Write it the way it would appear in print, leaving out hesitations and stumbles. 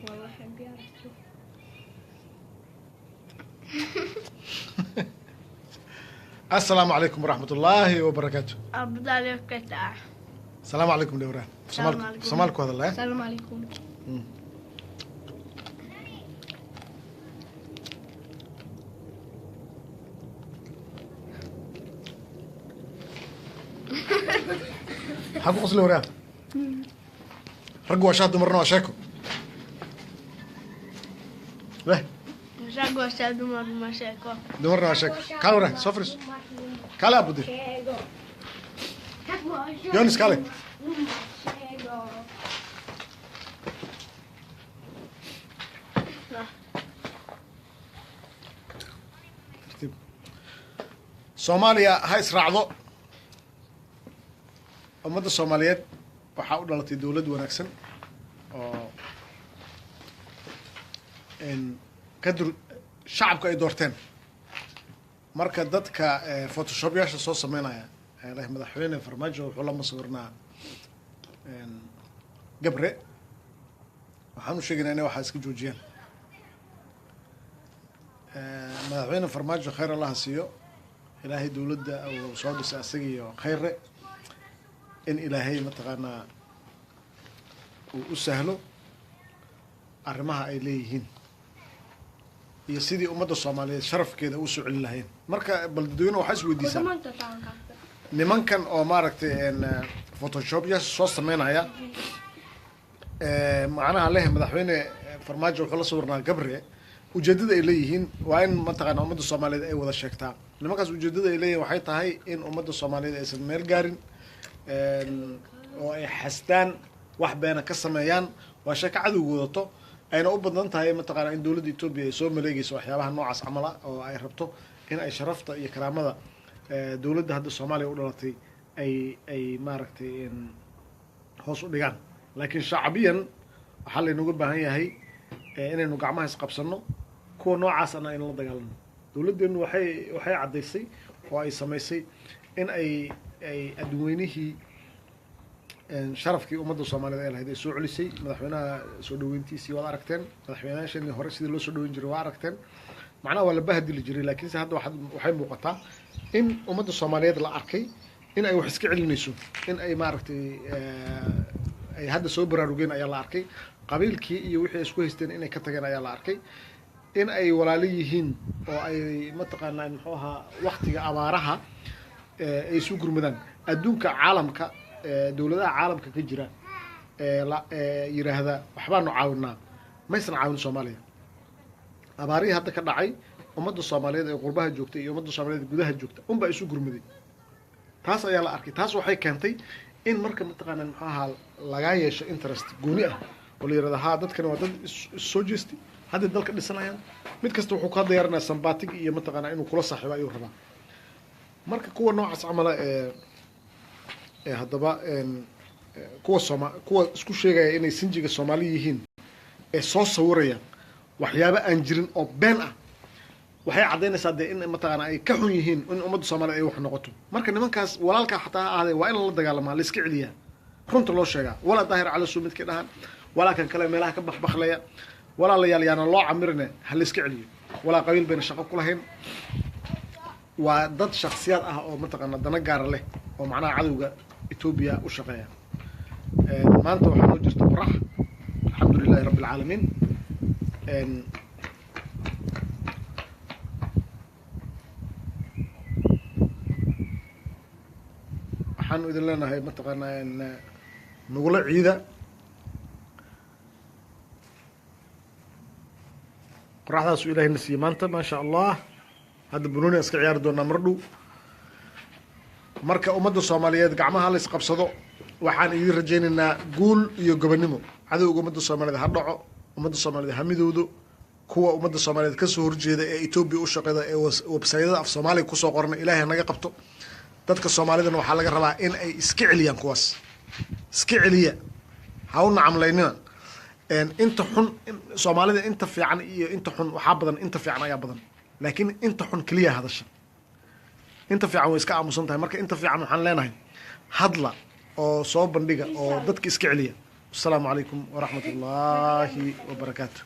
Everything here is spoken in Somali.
والله حبي أعرف. السلام عليكم ورحمة الله وبركاته. أبدا عليك كتاع. السلام عليكم دوران. السلام عليكم. سمالكم هذا الله. السلام عليكم. حقو قصلي وراه. رجوا أشاد مرنا وشاكو. له. مشاكو أستاذ دمر مشاكو. دمرنا وشاكو. كالو وراه سفرس. كلا أبو دي. يونس كالي. Soomaaliya ha israacdo ummadda Soomaaliyeed waxaa u dhalatay dawlad wanaagsan oo shacabka ay doorteen marka dadka photoshopyaasha soo sameynaya madaxweyne farmaajo wuxuu la masawirnaa gabre waxaan u sheegaynaa inay waxaa iska joojiyaan madaxweyne farmaajo khayr allah siiyo ilaahay dawladda uu soo dhisay asaga iyo khayre in ilaahay mataqaanaa uu u sahlo arrimaha ay leeyihiin iyo sidii ummadda Soomaaliyeed sharafkeeda u soo celin lahayn marka baldadoyna waxaa is weydiisaa nimankan oo maaragtay photoshop soo sameynaya macnaha leh madaxweyne farmaajo wuxuu la sawirnaa gabre ujeedada ay leeyihiin waa in mataqaanaa ummadda Soomaaliyeed ay wada sheegtaa nimankaas ujeedada ay leeyihiin waxay tahay in ummadda Soomaaliyeed aysan meel gaarin oo ay xastaan wax beena ka sameeyaan waa shaka cadowga wadato ayna u badan tahay mataqaanaa in dawladda Itoobiya ay soo maleegayso waxyaabaha noocaas camal ah oo ay rabto in ay sharafta iyo karaamada dawladda hadda Soomaaliya u dhalatay ay maaragtay hoos u dhigaan laakiin shacbiyan waxaa laynaga baahan yahay inaynu gacmaha isqabsano kuwa noocaas ana in la dagaalano dawladdeenu waxay caddaysay oo ay samaysay in ay adduunweynihii sharafkii ummadda Soomaaliyeed ay lahayd ay soo celisay madaxweynaha soo dhaweyntiisii waad aragteen madaxweynayaasheenii hore sidii loo soo dhaweyn jiray waa aragteen macnaha waa la bahadili jiray laakiinse hadda waxay muuqataa in ummadda Soomaaliyeed la arkay in ay wax iska celinayso in ay maaragtay ay hadda soo baraarugeen ayaa la arkay qabiilkii iyo wixii isku haysteen inay ka tageen ayaa la arkay in ay walaalo yihiin oo ay mataqaanaa muxuu ahaa waqtiga abaaraha ay isu gurmadaan adduunka caalamka dawladaha caalamka ka jira yiraahda waxbaanu caawinaa maysan caawin Soomaaliya abaarihii hadda ka dhacay ummadda Soomaaliyeed ee qurbaha joogtay iyo ummadda Soomaaliyeed gudaha joogta unbaa isu gurmaday taas ayaa la arkay taas waxay keentay in marka mataqaanaa muxuu ahaa laga yeesho interest gooni ah oo la yiraahdo haa dadkani waa dad soo jeestay hadda dalka dhisanayaan mid kasta wuxuu ka diyaarinaa sambatig iyo mataqaanaa inuu kula saaxiibo ayuu rabaa marka kuwa noocaas camala haddaba kuwa isku sheegaya inay sinjiga Soomaali yihiin ee soo sawiraya waxyaabo aan jirin oo been ah waxay caddaynaysaa dee in mataqaanaa ay ka xun yihiin in ummadda Soomaaliyeed ay wax noqoto marka nimankaas walaalka xataa ha ahaadee waa in la dagaalamaa la iska celiyaa runta loo sheegaa walaa daahir cali suu midkii dhahan walaa kan kale meelaha ka bakbaklaya walaa la yaana loo camirine ha la iska celiyo walaa qabiil bayna shaqo ku lahayn waa dad shakhsiyaad ah oo mataqaanaa dana gaara leh oo macnaha cadowga Itoobiya u shaqeeya maanta waxaa noo jirta qorax alxamdulilaahi rabbi alcaalamiin waxaanu idin leenahay mataqaanaa nagula ciida qoraxdaasu ilaahay na siiyey maanta maasha allah hadda bunuuni iska ciyaari doonaa mar dhow marka ummadda Soomaaliyeed gacmaha la isqabsado waxaan idin rajaynaynaa guul iyo gobonimo cadowga ummadda Soomaaliyeed ha dhaco ummadda Soomaaliyeed ha midowdo kuwa ummadda Soomaaliyeed ka soo horjeeda ee Itoobiya u shaqeeya ee website-yada af Soomaaliya ku soo qorna ilaahay naga qabto dadka Soomaalidana waxaa laga rabaa in ay iska celiyaan kuwaas iska celiya ha u nacamlaynina inta xun Soomaalida inta fiican iyo inta xun waxaa badan inta fiican ayaa badan laakiin inta xun kaliya hadasha inta fiican way iska aamusan tahay marka inta fiican waxaan leenahay hadla oo soo bandhiga oo dadka iska celiya السلام عليكم ورحمة الله وبركاته.